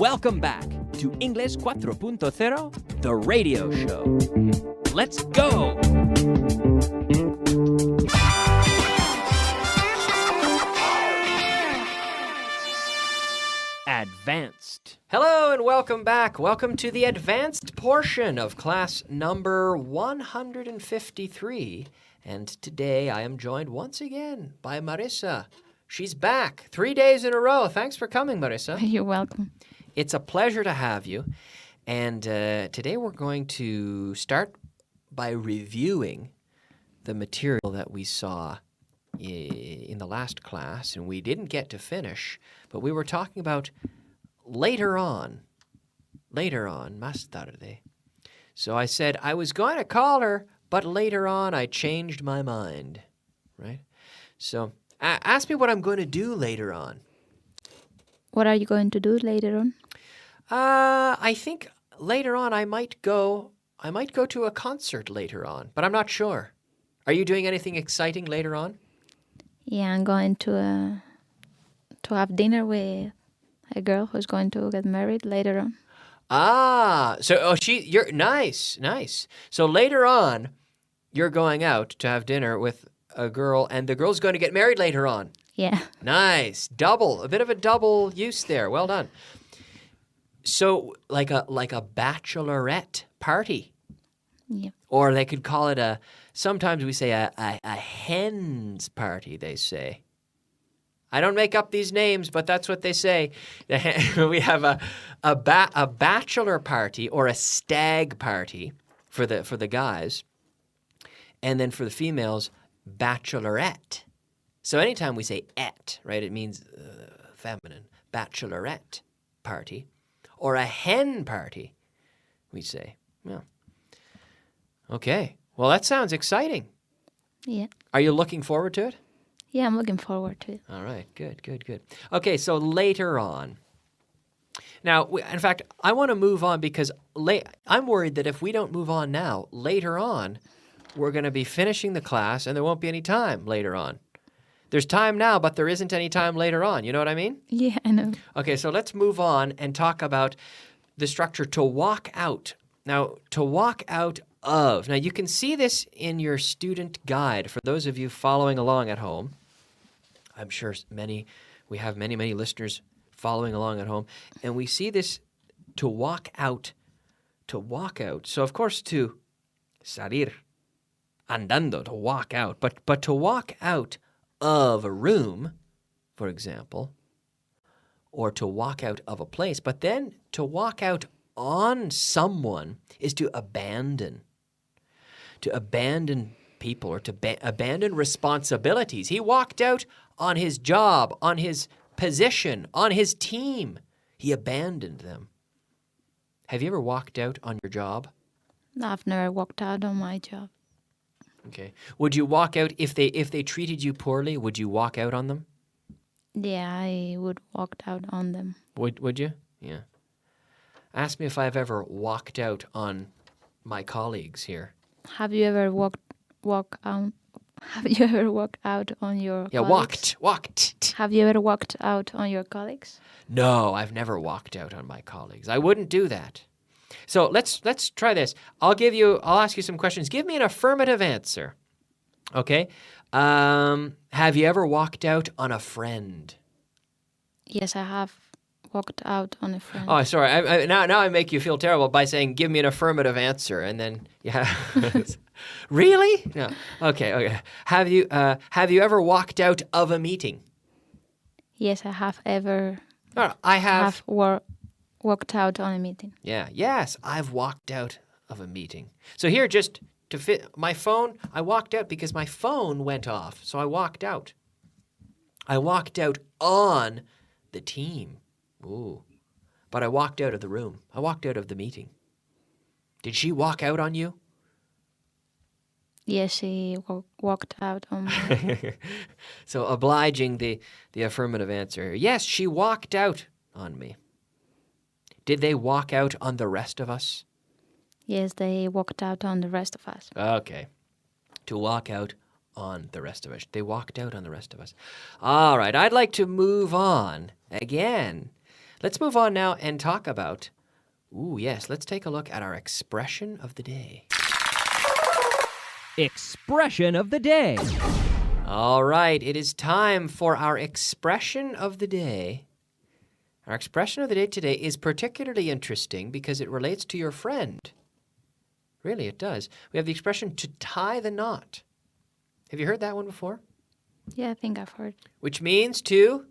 Welcome back to English 4.0, the radio show. Let's go! Advanced. Hello and welcome back. Welcome to the advanced portion of class number 153. And today I am joined once again by Marissa. She's back 3 days in a row. Thanks for coming, Marissa. You're welcome. It's a pleasure to have you. And today we're going to start by reviewing the material that we saw in the last class. And we didn't get to finish, but we were talking about later on, más tarde. So I said I was going to call her, but later on I changed my mind, right? So ask me what I'm going to do later on. What are you going to do later on? I think later on I might go to a concert later on, but I'm not sure. Are you doing anything exciting later on? Yeah, I'm going to have dinner with a girl who's going to get married later on. You're nice. So later on, you're going out to have dinner with a girl, and the girl's going to get married later on. Yeah. Nice. A bit of a double use there. Well done. So like a bachelorette party. Yeah. Or they could call it sometimes we say a hen's party, they say. I don't make up these names, but that's what they say. We have a bachelor party or a stag party for the guys, and then for the females, bachelorette. So anytime we say et, right, it means feminine. Bachelorette party or a hen party, we say. Yeah. Okay. Well, that sounds exciting. Yeah. Are you looking forward to it? Yeah, I'm looking forward to it. All right, good. Okay, so later on. Now, in fact, I want to move on because I'm worried that if we don't move on now, later on, we're going to be finishing the class and there won't be any time later on. There's time now, but there isn't any time later on. You know what I mean? Yeah, I know. Okay, so let's move on and talk about the structure to walk out. Now, to walk out of. Now, you can see this in your student guide for those of you following along at home. I'm sure we have many listeners following along at home. And we see this to walk out. So, of course, to salir, andando, to walk out. But to walk out of a room, for example, or to walk out of a place, but then to walk out on someone is to abandon. To abandon people or to abandon responsibilities. He walked out on his job, on his position, on his team. He abandoned them. Have you ever walked out on your job? I've never walked out on my job. Okay. Would you walk out if they treated you poorly? Would you walk out on them? Yeah, I would walk out on them. Would you? Yeah. Ask me if I've ever walked out on my colleagues here. Have you ever walked out? Have you ever walked out on your colleagues? Walked. Have you ever walked out on your colleagues? No, I've never walked out on my colleagues. I wouldn't do that. So let's try this. I'll ask you some questions. Give me an affirmative answer. Okay? Have you ever walked out on a friend? Yes, I have walked out on a friend. Oh, sorry. Now I make you feel terrible by saying, give me an affirmative answer. And then, yeah. Really? No. Okay. Have you ever walked out of a meeting? Yes, I have ever. No, I have. Walked out on a meeting. Yeah. Yes, I've walked out of a meeting. So here, just to fit my phone, I walked out because my phone went off. So I walked out. I walked out on the team. Ooh. But I walked out of the room. I walked out of the meeting. Did she walk out on you? Yes, she walked out on me. So obliging the affirmative answer. Yes, she walked out on me. Did they walk out on the rest of us? Yes, they walked out on the rest of us. Okay. To walk out on the rest of us. They walked out on the rest of us. All right. I'd like to move on again Let's move on now and talk about, let's take a look at our expression of the day. Expression of the day. All right, it is time for our expression of the day. Our expression of the day today is particularly interesting because it relates to your friend. Really, it does. We have the expression to tie the knot. Have you heard that one before? Yeah, I think I've heard. Which means to?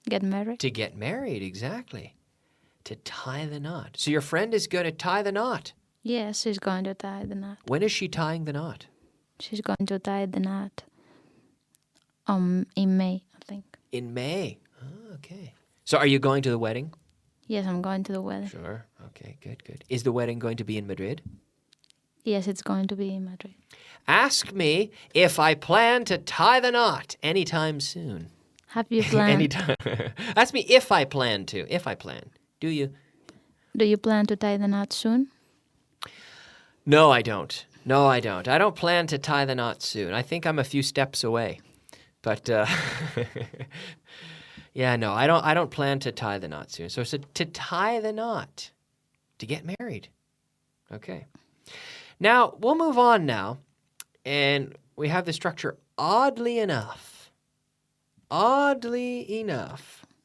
Get married? To get married, exactly. To tie the knot. So your friend is going to tie the knot. Yes, she's going to tie the knot. When is she tying the knot? She's going to tie the knot in May, I think. In May. Oh, okay. So are you going to the wedding? Yes, I'm going to the wedding. Sure. Okay, good. Is the wedding going to be in Madrid? Yes, it's going to be in Madrid. Ask me if I plan to tie the knot anytime soon. Have you planned? Anytime. Ask me if I plan to. If I plan. Do you? Do you plan to tie the knot soon? No, I don't. I don't plan to tie the knot soon. I think I'm a few steps away. But yeah, no, I don't plan to tie the knot soon. So to tie the knot, to get married. Okay. Now, we'll move on now. And we have the structure oddly enough,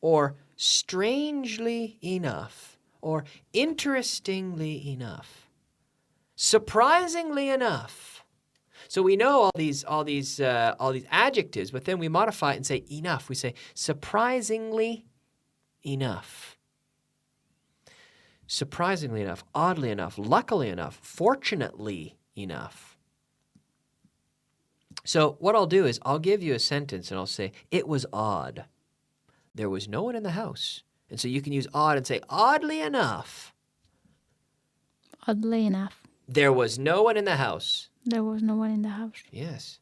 or strangely enough, or interestingly enough. Surprisingly enough. So we know all these adjectives, but then we modify it and say enough. We say surprisingly enough. Surprisingly enough, oddly enough, luckily enough, fortunately enough. So what I'll do is I'll give you a sentence and I'll say, it was odd. There was no one in the house. And so you can use odd and say, oddly enough. Oddly enough. There was no one in the house. There was no one in the house. Yes.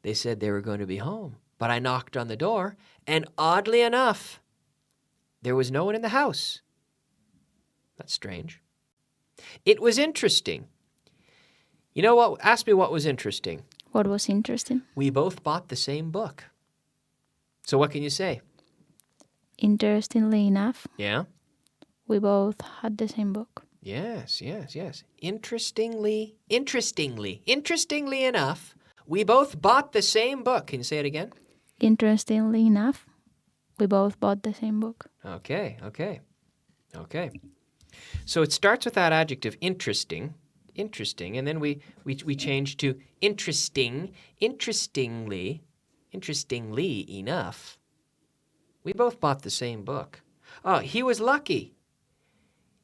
They said they were going to be home, but I knocked on the door, and oddly enough, there was no one in the house. That's strange. It was interesting. You know what? Ask me what was interesting. What was interesting? We both bought the same book. So what can you say? Interestingly enough, Yeah? we both had the same book. Yes. Interestingly enough, we both bought the same book. Can you say it again? Interestingly enough, we both bought the same book. Okay. So it starts with that adjective interesting, and then we change to interestingly enough. We both bought the same book. Oh, he was lucky.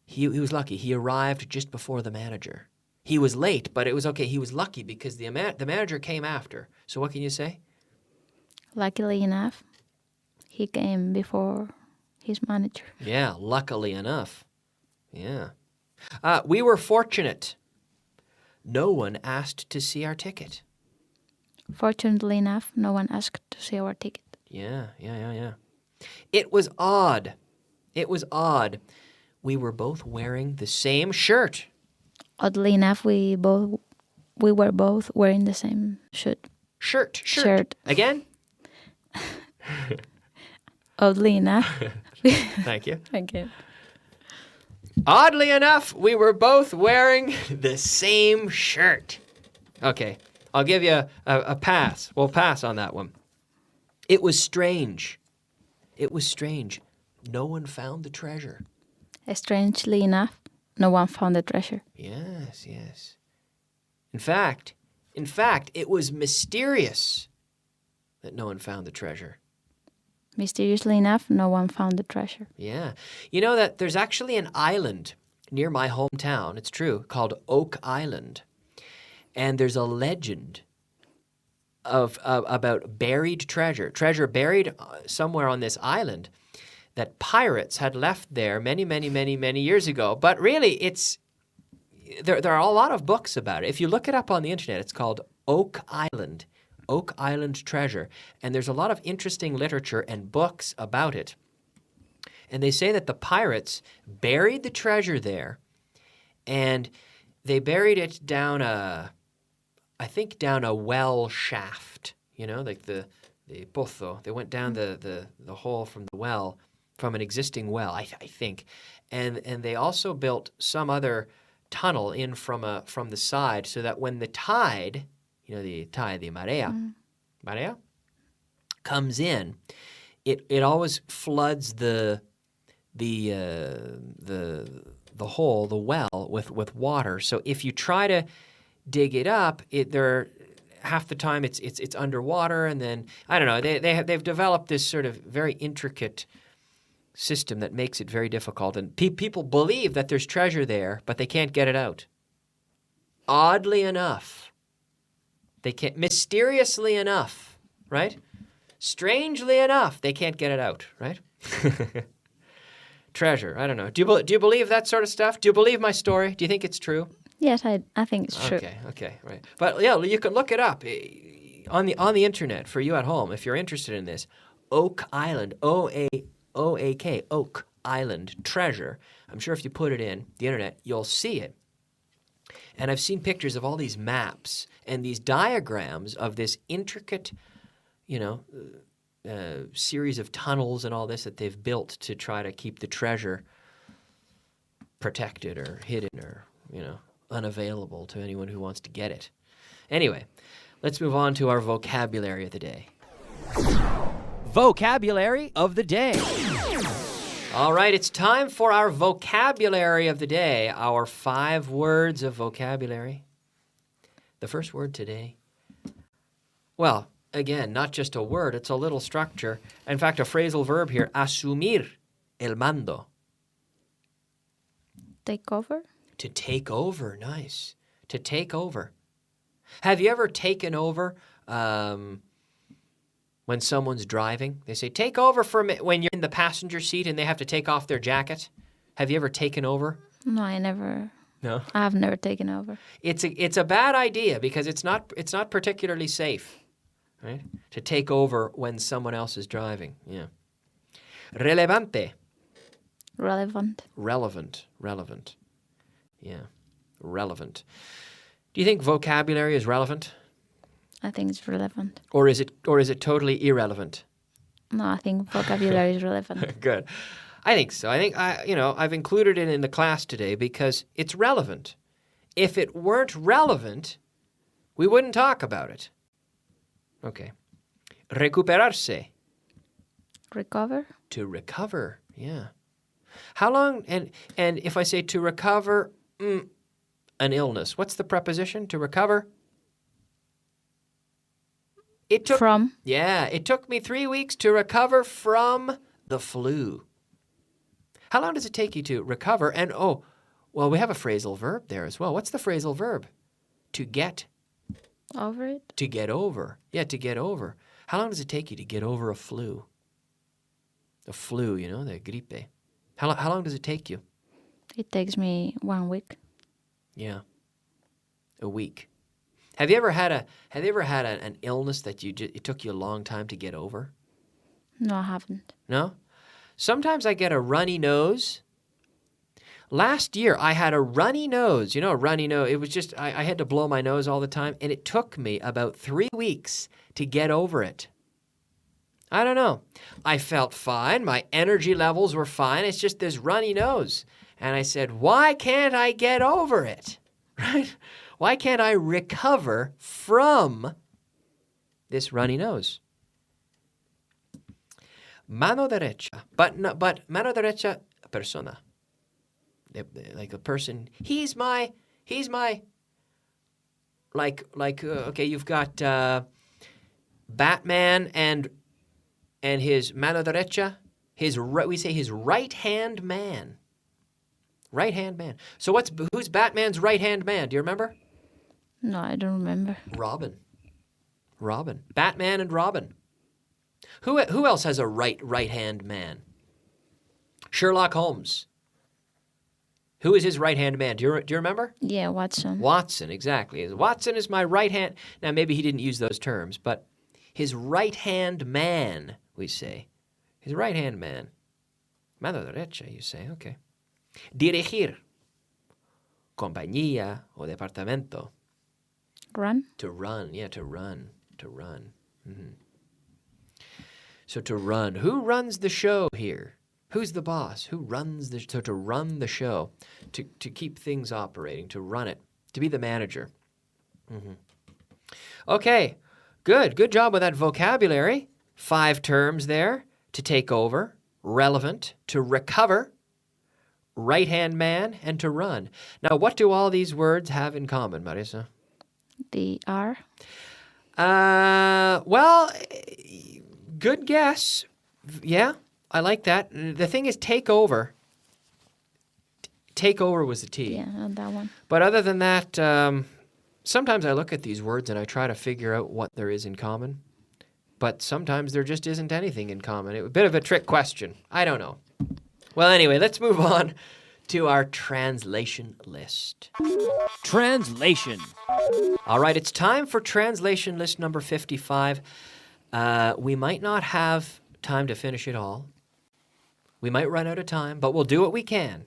He was lucky. He arrived just before the manager. He was late, but it was okay. He was lucky because the manager came after. So what can you say? Luckily enough, he came before his manager. Yeah, luckily enough. Yeah. We were fortunate. No one asked to see our ticket. Fortunately enough, no one asked to see our ticket. Yeah. It was odd. We were both wearing the same shirt. Oddly enough, we were both wearing the same shirt. Shirt. Again? Oddly enough. Thank you. Okay. Oddly enough, we were both wearing the same shirt. Okay, I'll give you a pass. We'll pass on that one. It was strange. No one found the treasure. Strangely enough, no one found the treasure. Yes. In fact, it was mysterious that no one found the treasure. Mysteriously enough, no one found the treasure. Yeah. You know that there's actually an island near my hometown, it's true, called Oak Island. And there's a legend about buried treasure buried somewhere on this island that pirates had left there many years ago. But really, there are a lot of books about it. If you look it up on the internet, it's called Oak Island treasure. And there's a lot of interesting literature and books about it. And they say that the pirates buried the treasure there, and they buried it down a well shaft, like the pozo. They went down the hole from the well, from an existing well, I think. And they also built some other tunnel in from the side so that when the tide, the marea comes in, it always floods the hole, the well, with water. So if you try to dig it up, half the time it's underwater, and then I don't know. They've developed this sort of very intricate system that makes it very difficult, and people believe that there's treasure there, but they can't get it out. Oddly enough, they can't. Mysteriously enough, right? Strangely enough, they can't get it out, right? Treasure. I don't know. Do you believe that sort of stuff? Do you believe my story? Do you think it's true? Yes, I think it's true. Okay, right. But yeah, you can look it up on the internet for you at home if you're interested in this. Oak Island, O-A-O-A-K, Oak Island treasure. I'm sure if you put it in the internet, you'll see it. And I've seen pictures of all these maps and these diagrams of this intricate, series of tunnels and all this that they've built to try to keep the treasure protected or hidden or, unavailable to anyone who wants to get it. Anyway, let's move on to our vocabulary of the day. Vocabulary of the day. All right, it's time for our vocabulary of the day, our 5 words of vocabulary. The first word today, well, again, not just a word, it's a little structure. In fact, a phrasal verb here, asumir el mando. Take over? To take over, nice. To take over. Have you ever taken over when someone's driving? They say, take over for me when you're in the passenger seat and they have to take off their jacket. Have you ever taken over? No, I never. No? I've never taken over. It's a bad idea because it's not particularly safe, right? To take over when someone else is driving. Yeah. Relevante. Relevant. Relevant. Yeah. Relevant. Do you think vocabulary is relevant? I think it's relevant. Or is it totally irrelevant? No, I think vocabulary is relevant. Good. I think so. I think I've included it in the class today because it's relevant. If it weren't relevant, we wouldn't talk about it. Okay. Recuperarse. Recover? To recover. Yeah. How long and if I say to recover an illness, what's the preposition to recover? It took From? Yeah, it took me 3 weeks to recover from the flu. How long does it take you to recover? And we have a phrasal verb there as well. What's the phrasal verb? To get Over it? To get over. Yeah, to get over. How long does it take you to get over a flu? The flu, the gripe. How long does it take you? It takes me 1 week. Yeah. A week. Have you ever had an illness that it took you a long time to get over? No, I haven't. No? Sometimes I get a runny nose. Last year, I had a runny nose. A runny nose. It was just, I had to blow my nose all the time, and it took me about 3 weeks to get over it. I don't know. I felt fine. My energy levels were fine. It's just this runny nose. And I said, why can't I get over it? Right? Why can't I recover from this runny nose? Mano derecha. But mano derecha, persona. Like a person. He's my, okay, you've got Batman and his mano derecha, we say his right-hand man. Right-hand man. So who's Batman's right-hand man? Do you remember? No, I don't remember. Robin. Batman and Robin. Who else has a right-hand man? Sherlock Holmes. Who is his right-hand man? Do you remember? Yeah, Watson. Watson, exactly. Watson is my right hand. Now, maybe he didn't use those terms, but his right-hand man, we say. His right-hand man. Mano derecha, you say. Okay. Dirigir. Compañía o departamento. Run? To run. Yeah, to run. Mm-hmm. So to run. Who runs the show here? Who's the boss? Who runs to run the show, to keep things operating, to run it, to be the manager. Okay, good job with that vocabulary. 5 terms there: to take over, relevant, to recover, right-hand man, and to run. Now, what do all these words have in common, Marisa? The R. Well, good guess. Yeah, I like that. The thing is, take over. Take over was the T. Yeah, on that one. But other than that, sometimes I look at these words and I try to figure out what there is in common. But sometimes there just isn't anything in common. A bit of a trick question. I don't know. Well, anyway, let's move on to our translation list. Translation. All right, it's time for translation list number 55. We might not have time to finish it all. We might run out of time, but we'll do what we can.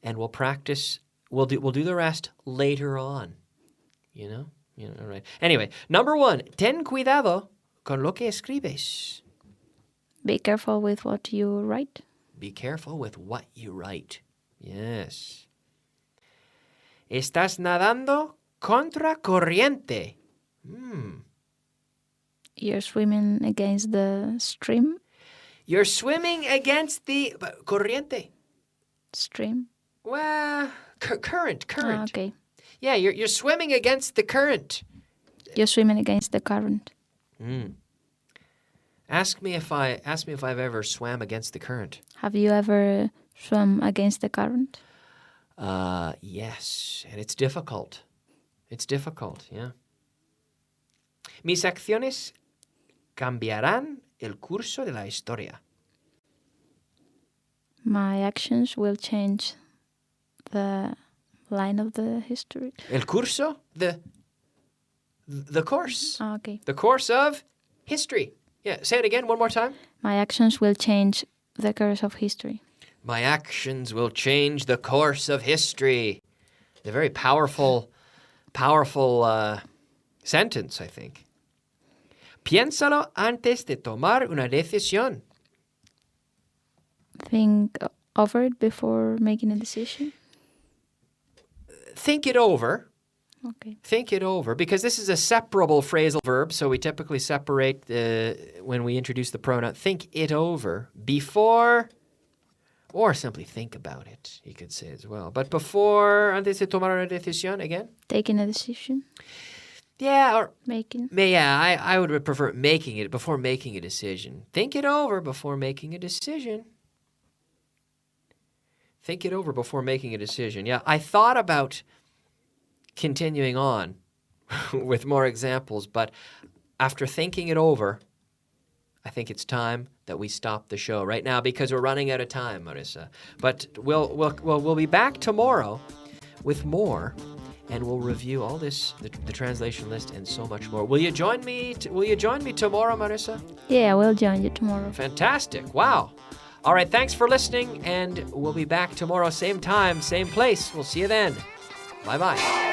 And we'll practice. We'll do the rest later on. You know, all right. Anyway, number 1, ten cuidado con lo que escribes. Be careful with what you write. Be careful with what you write. Yes. Estás nadando contra corriente. You're swimming against the stream. You're swimming against the corriente. Stream. Well, current. Ah, okay. Yeah, you're swimming against the current. You're swimming against the current. Ask me if I've ever swam against the current. Have you ever swum against the current? Yes, and it's difficult. It's difficult, yeah. Mis acciones cambiarán el curso de la historia. My actions will change the line of the history. El curso, the course. Ah, okay. The course of history. Yeah, say it again one more time. My actions will change the course of history. My actions will change the course of history. A very powerful sentence, I think. Piénsalo antes de tomar una decisión. Think over it before making a decision. Think it over. Okay. Think it over, because this is a separable phrasal verb, so we typically separate when we introduce the pronoun. Think it over before, or simply think about it, you could say as well. But before, antes de tomar una decisión, again? Taking a decision. Yeah, or... Making. Yeah, I would prefer making it before making a decision. Think it over before making a decision. Think it over before making a decision. Yeah, I thought about continuing on with more examples, but after thinking it over, I think it's time that we stop the show right now because we're running out of time, Marisa. But we'll be back tomorrow with more, and we'll review all this, the translation list, and so much more. Will you join me? Will you join me tomorrow, Marisa? Yeah, I will join you tomorrow. Fantastic! Wow. All right, thanks for listening, and we'll be back tomorrow, same time, same place. We'll see you then. Bye-bye.